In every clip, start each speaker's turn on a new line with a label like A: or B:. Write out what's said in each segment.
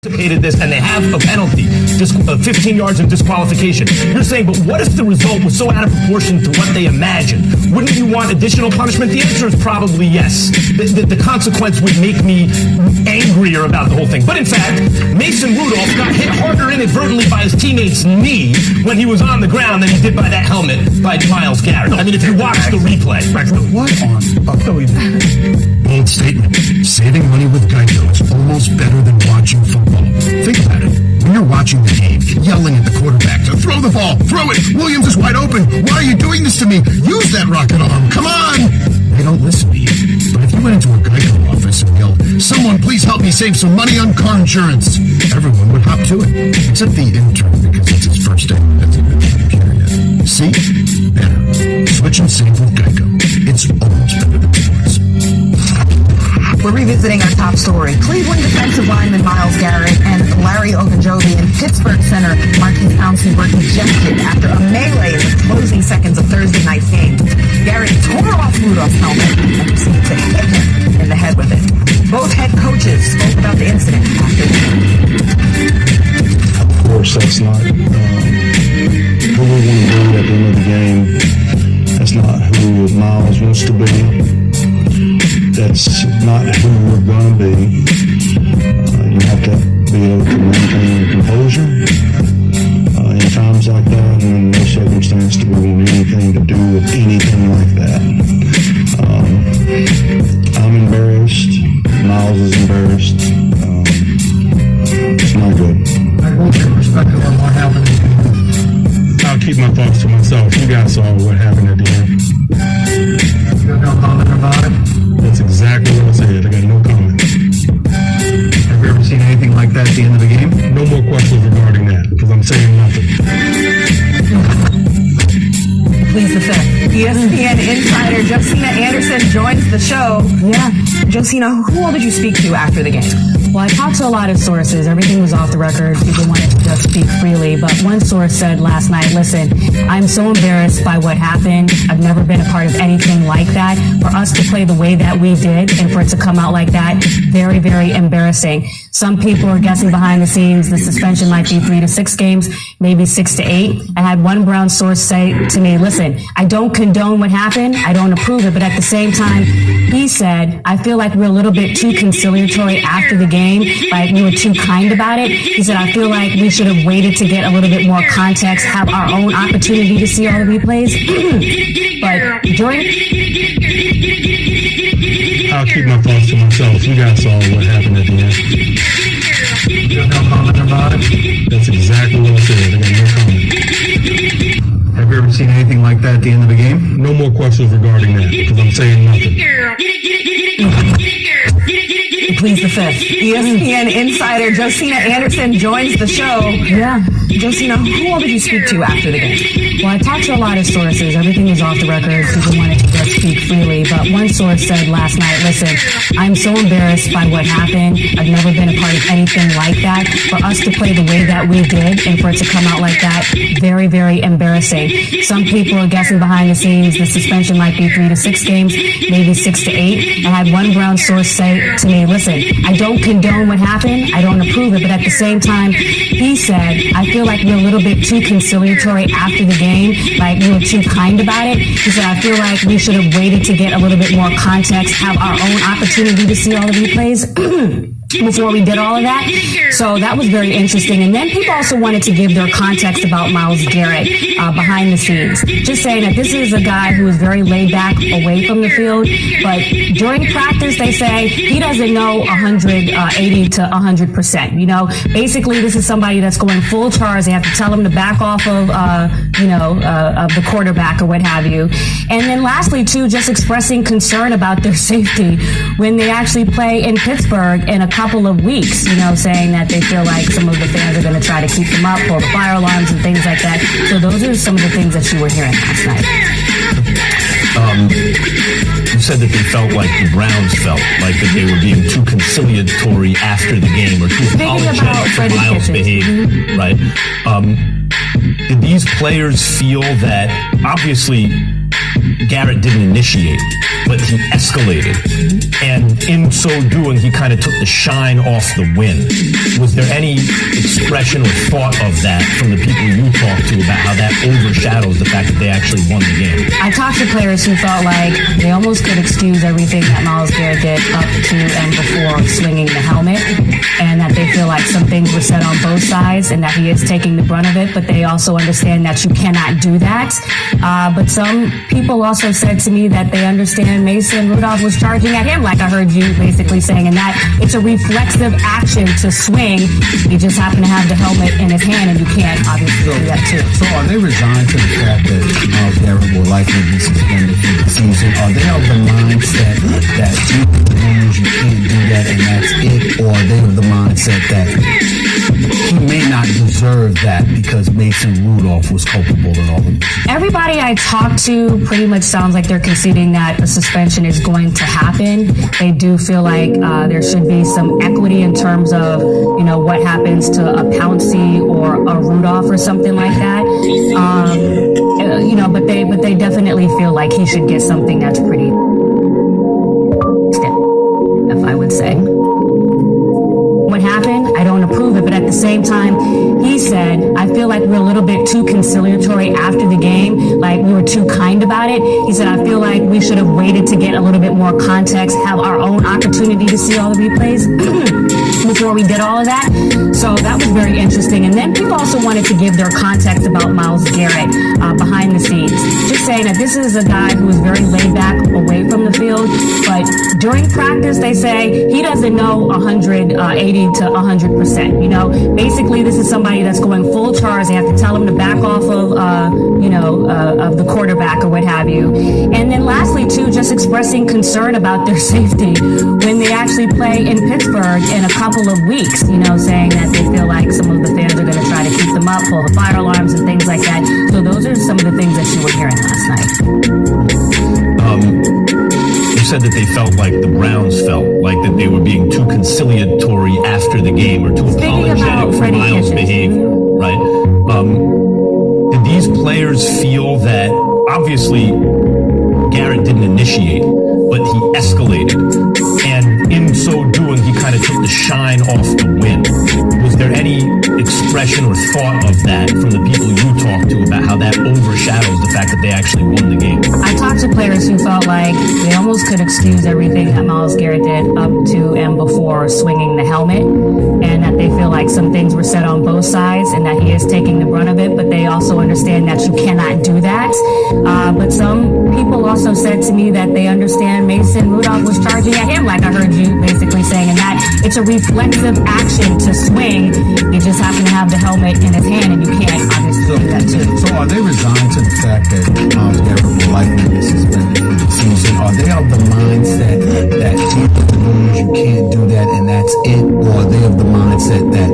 A: Anticipated this, and they have a penalty, 15 yards of disqualification. You're saying, but what if the result was so out of proportion to what they imagined? Wouldn't you want additional punishment? The answer is probably yes. The consequence would make me angrier about the whole thing. But in fact, Mason Rudolph got hit harder inadvertently by his teammate's knee when he was on the ground than he did by that helmet by Myles Garrett. I mean, if you watch the replay.
B: What on? Bold statement. Saving money with Geico is almost better than watching football. Think about it. When you're watching the game, yelling at the quarterback to throw the ball, throw it. Williams is wide open. Why are you doing this to me? Use that rocket arm. Come on. They don't listen to you. But if you went into a Geico office and yelled, "Someone please help me save some money on car insurance," everyone would hop to it. Except the intern, because it's his first day as a computer yet. See? Better. Switch and save with Geico. It's almost better than sports.
C: We're revisiting our top story. Cleveland defensive lineman Myles Garrett and Larry Ogunjobi and Pittsburgh center Marquise Pouncey were ejected after a melee in the closing seconds of Thursday night's game. Garrett tore off Rudolph's helmet and proceeded to hit him in the head with it. Both head coaches spoke about the incident after the game.
D: Of course, that's not who we want to be at the end of the game. That's not who Myles wants to be. That's not who we're going to be. You have to be able to maintain your composure in times like that, and in no circumstance do we want anything to do with anything like that. I'm embarrassed. Myles is embarrassed. It's not good.
B: What's your perspective on what happened?
D: I'll keep my thoughts to myself. You guys saw what happened at the end.
B: You have no comment about it?
D: That's exactly what I said. I got no comment.
B: Have you ever seen anything like that at the end of the game?
D: No more questions regarding that, because I'm saying nothing.
C: Please the fifth. ESPN insider Josina Anderson joins the show. Yeah. Josina, who all did you speak to after the game?
E: Well, I talked to a lot of sources. Everything was off the record. People wanted to just speak freely. But one source said last night, listen, I'm so embarrassed by what happened. I've never been a part of anything like that. For us to play the way that we did and for it to come out like that, very, very embarrassing. Some people are guessing behind the scenes the suspension might be 3 to 6 games, maybe 6 to 8. I had one Brown source say to me, listen, I don't condone what happened. I don't approve it. But at the same time, he said, I feel like we're a little bit too conciliatory after the game. Like we were too kind about it. He said, I feel like we should have waited to get a little bit more context, have our own opportunity to see all the replays. But during...
D: I'll keep my thoughts to myself. You guys saw what happened at the end.
B: You have no comment about it?
D: That's exactly what I said. I got no comment.
B: Have you ever seen anything like that at the end of the game?
D: No more questions regarding that, because I'm saying nothing.
C: Please the fifth. ESPN insider Josina Anderson joins the show.
E: Yeah.
C: Josina, who all did you speak to after the game?
E: Well, I talked to a lot of sources. Everything was off the record. People wanted to just speak freely. But one source said last night, listen, I'm so embarrassed by what happened. I've never been a part of anything like that. For us to play the way that we did and for it to come out like that, very, very embarrassing. Some people are guessing behind the scenes the suspension might be 3 to 6 games, maybe 6 to 8. I had one Brown source say to me, listen, I don't condone what happened. I don't approve it. But at the same time, he said, I feel like we're a little bit too conciliatory after the game. Like we were too kind about it. He said, I feel like we should have waited to get a little bit more context, have our own opportunity to see all the replays. Before we did all of that. So that was very interesting. And then people also wanted to give their context about Myles Garrett behind the scenes. Just saying that this is a guy who is very laid back away from the field. But during practice, they say he doesn't know 180 to 100%. You know, basically this is somebody that's going full charge. They have to tell him to back off of, of the quarterback or what have you. And then lastly, too, just expressing concern about their safety when they actually play in Pittsburgh in a couple of weeks, you know, saying that they feel like some of the fans are going to try to keep them up for fire alarms and things like that. So those are some of the things that you were hearing last night.
A: You said that they felt like the Browns felt like that they were being too conciliatory after the game or too apologetic for Myles' behavior, right? Did these players feel that obviously Garrett didn't initiate, but he escalated. And in so doing, he kind of took the shine off the win. Was there any expression or thought of that from the people you talked to about how that overshadows the fact that they actually won the game?
E: I talked to players who felt like they almost could excuse everything that Myles Garrett did up to and before swinging the helmet, and that they feel like some things were said on both sides and that he is taking the brunt of it, but they also understand that you cannot do that. But some people also said to me that they understand Mason Rudolph was charging at him, like I heard you basically saying, and that it's a reflexive action to swing. He just happened to have the helmet in his hand, and you can't obviously do that too.
F: So are they resigned to the fact that Myles Garrett will likely be suspended for the season? Are they of the mindset that you lose, you can't do that, and that's it? Or are they of the mindset that he may not deserve that because Mason Rudolph was culpable in all of this?
E: Everybody I talked to pretty much sounds like they're conceding that a suspension is going to happen. They do feel like there should be some equity in terms of, you know, what happens to a Pouncey or a Rudolph or something like that. You know, but they definitely feel like he should get something that's pretty stiff, if I would say. What happened, I don't approve it, but at the same time, he said, I feel like we're a little bit too conciliatory after the game, like we were too kind about it. He said, I feel like we should have waited to get a little bit more context, have our own opportunity to see all the replays before we did all of that. So that was very interesting. And then people also wanted to give their context about Myles Garrett behind the scenes. Just saying that this is a guy who is very laid back away from the field, but during practice, they say he doesn't know 180 to 100%. You know, basically, this is somebody that's going full charge. They have to tell him to back off of, of the quarterback or what have you. And then lastly, too, just expressing concern about their safety when they actually play in Pittsburgh in a couple of weeks, you know, saying that they feel like some of the fans are going to try to keep them up, pull the fire alarms and things like that. So those are some of the things that you were hearing last night.
A: You said that they felt like the Browns felt like that they were being too conciliatory after the game or too apologetic for Myles' behavior, right? Did these players feel that obviously Garrett didn't initiate, but he escalated, and in so doing, he kind of took the shine off the win? Was there any expression or thought of that from the people you talked to about how that overshadows the fact that they actually won the game?
E: I talked to players who felt like they almost could excuse everything that Myles Garrett did up to and before swinging the helmet, and that they feel like some things were said on both sides and that he is taking the brunt of it, but they also understand that you cannot do that. But some people also said to me that they understand Mason Rudolph was charging at him, like I heard you basically saying, and that it's a reflexive action to swing. He just happened to have the helmet in his hand, and you can't obviously do that too.
F: So are they resigned to the fact that Myles Garrett will likely be suspended for the season? Are they of the mindset that you lose, you can't do that, and that's it? Or are they of the mindset that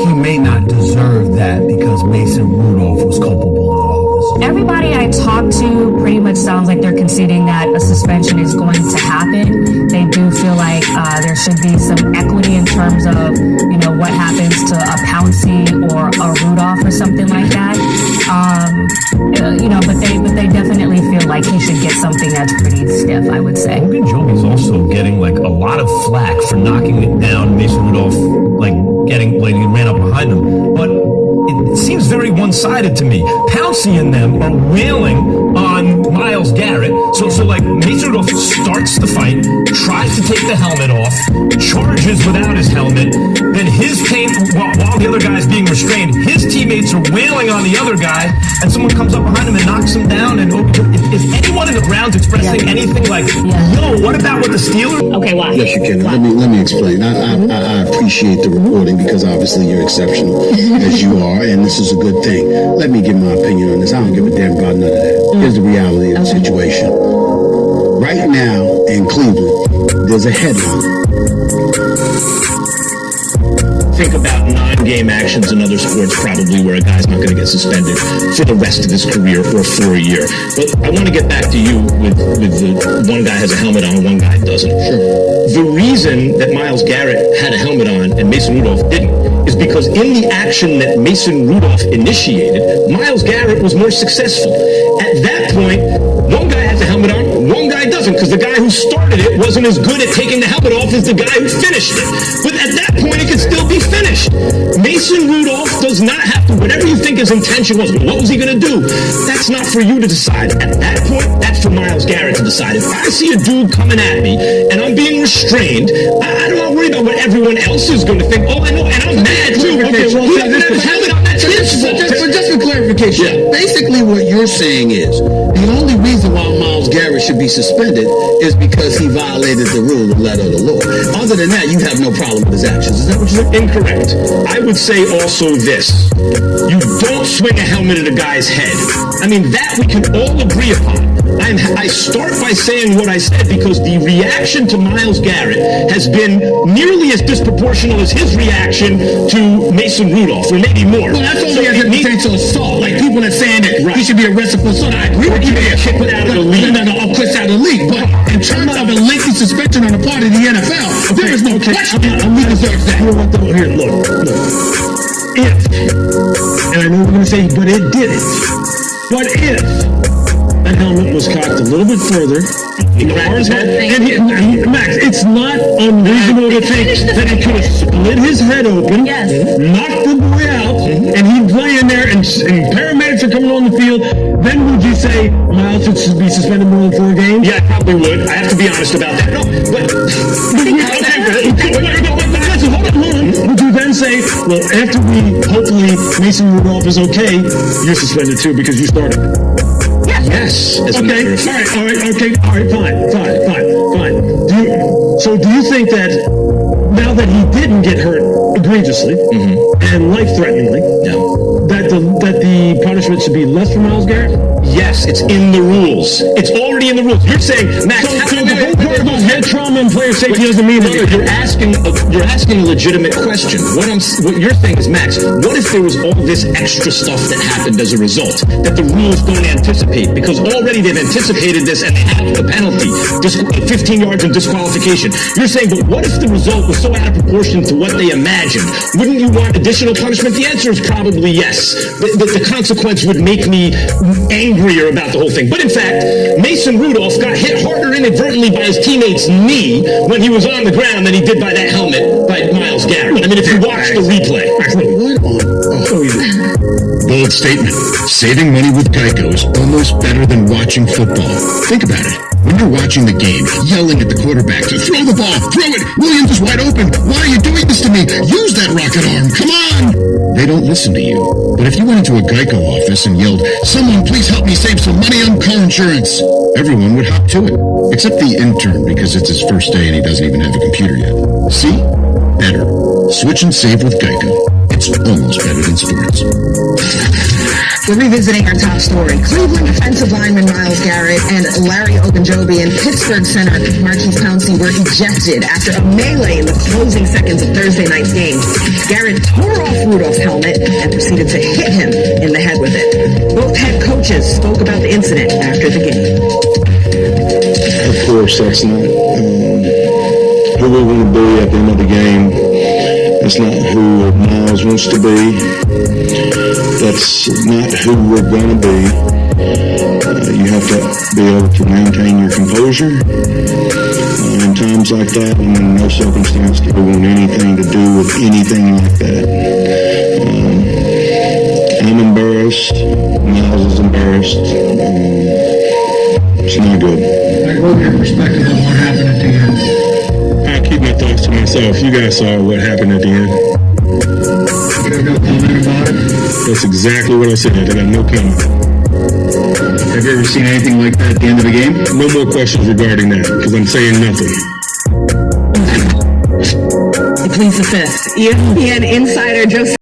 F: he may not deserve that because Mason Rudolph was culpable in all of this?
E: Everybody I talked to pretty much sounds like they're conceding that a suspension is going to happen. They do feel like there should be some equity in terms of, you know, what happens to a Pouncey or a Rudolph or something like that. You know, but they definitely feel like he should get something that's pretty stiff, I would say.
A: Ogunjobi's also getting like a lot of flack for knocking it down. Mason Rudolph, like he ran up behind him, but it seems very one-sided to me. Pouncey and them are wailing on Myles Garrett. So like Mason Rudolph starts the fight, tries to take the helmet off, charges without his helmet. Then his team, while the other guy's being restrained, his teammates are wailing on the other guy, and someone comes up behind him and knocks him down. And is anyone in the grounds expressing anything like, "Yo, what about what the Steelers?"
E: Okay, why?
G: Yes, you can. Let me explain. I appreciate the reporting because obviously you're exceptional as you are, and this is a good thing. Let me give my opinion on this. I don't give a damn about none of that. Here's the reality of the situation. Right now in Cleveland, there's a headline. Think about 9-game actions in other sports probably where a guy's not going to get suspended for the rest of his career or for a year. But I want to get back to you with the one guy has a helmet on and one guy doesn't. Sure. The reason that Myles Garrett had a helmet on and Mason Rudolph didn't is because in the action that Mason Rudolph initiated, Myles Garrett was more successful. At that point, doesn't, because the guy who started it wasn't as good at taking the helmet off as the guy who finished it. But at that point, it could still be finished. Mason Rudolph does not have to, whatever you think his intention was, what was he going to do? That's not for you to decide. At that point, that's for Myles Garrett to decide. If I see a dude coming at me, and I'm being restrained, I'm not worried about what everyone else is going to think. Oh, I know, and I'm mad too. Okay, well, he doesn't have a helmet on, that's his fault.
H: Just for clarification, basically what you're saying is the only reason why Myles Garrett should be suspended is because he violated the rule of letter of the law. Other than that, you have no problem with his actions. Is that what you're saying?
G: Incorrect. I would say also this. You don't swing a helmet at a guy's head. I mean, that we can all agree upon. I start by saying what I said because the reaction to Myles Garrett has been nearly as disproportional as his reaction to Mason Rudolph, or maybe more.
H: Well, that's only as it pertains to assault. Like people are saying that he should be arrested for assault. I agree with you.
G: Kicked out of the league.
H: No, kicked out of the league. But in terms of a lengthy suspension on the part of the NFL, there is no question. He deserves that.
D: You know what though? Here, look. If, and I know we're going to say, but it didn't. But if that helmet was cocked a little bit further, Max, it's not unreasonable to think that he could have split his head open, knocked the boy out, and he'd play in there, and paramedics are coming on the field. Then would you say Myles should be suspended more than 4 games?
G: Yeah, I probably would. I have to be honest about that. No, but
D: hold on. Would you then say, well, after we hopefully Mason Rudolph is okay, you're suspended too because you started?
G: yes.
D: Okay. All right. Fine. Do you think that now that he didn't get hurt egregiously and life-threateningly, that the punishment should be less for Myles Garrett?
G: Yes, it's in the rules. It's already in the rules. You're saying, Max,
D: so the whole part about head trauma and player safety doesn't mean that.
G: You're asking a legitimate question. What you're saying is, Max, what if there was all this extra stuff that happened as a result that the rules don't anticipate? Because already they've anticipated this and they have the penalty, 15 yards and disqualification. You're saying, but what if the result was so out of proportion to what they imagined? Wouldn't you want additional punishment? The answer is probably yes. The consequence would make me angrier about the whole thing. But in fact, Mason Rudolph got hit harder inadvertently by his teammate's knee when he was on the ground than he did by that helmet by Myles Garrett. I mean, if you watch the replay.
B: Bold statement. Saving money with Geico is almost better than watching football. Think about it. When you're watching the game, yelling at the quarterback to throw the ball, throw it, Williams is wide open, why are you doing this to me? Use that rocket arm, come on! They don't listen to you. But if you went into a Geico office and yelled, someone please help me save some money on car insurance, everyone would hop to it. Except the intern, because it's his first day and he doesn't even have a computer yet. See? Better. Switch and save with Geico. It's almost better than sports.
C: We're revisiting our top story. Cleveland defensive lineman Myles Garrett and Larry Ogunjobi and Pittsburgh center Marquise Pouncey were ejected after a melee in the closing seconds of Thursday night's game. Garrett tore off Rudolph's helmet and proceeded to hit him in the head with it. Both head coaches spoke about the incident after the game.
D: Of course, that's not who we want to be at the end of the game. That's not who Myles wants to be. That's not who we're going to be. You have to be able to maintain your composure in times like that, and in no circumstance do we want anything to do with anything like that. I'm embarrassed. Myles is embarrassed. It's not good.
H: What was your perspective on what happened at the end?
D: I'll keep my thoughts to myself. You guys saw what happened at the end.
H: You have no comment about it?
D: That's exactly what I said. I got no comment.
H: Have you ever seen anything like that at the end of a game?
D: No more questions regarding that, because I'm saying nothing.
C: He pleads the fifth. ESPN insider Joseph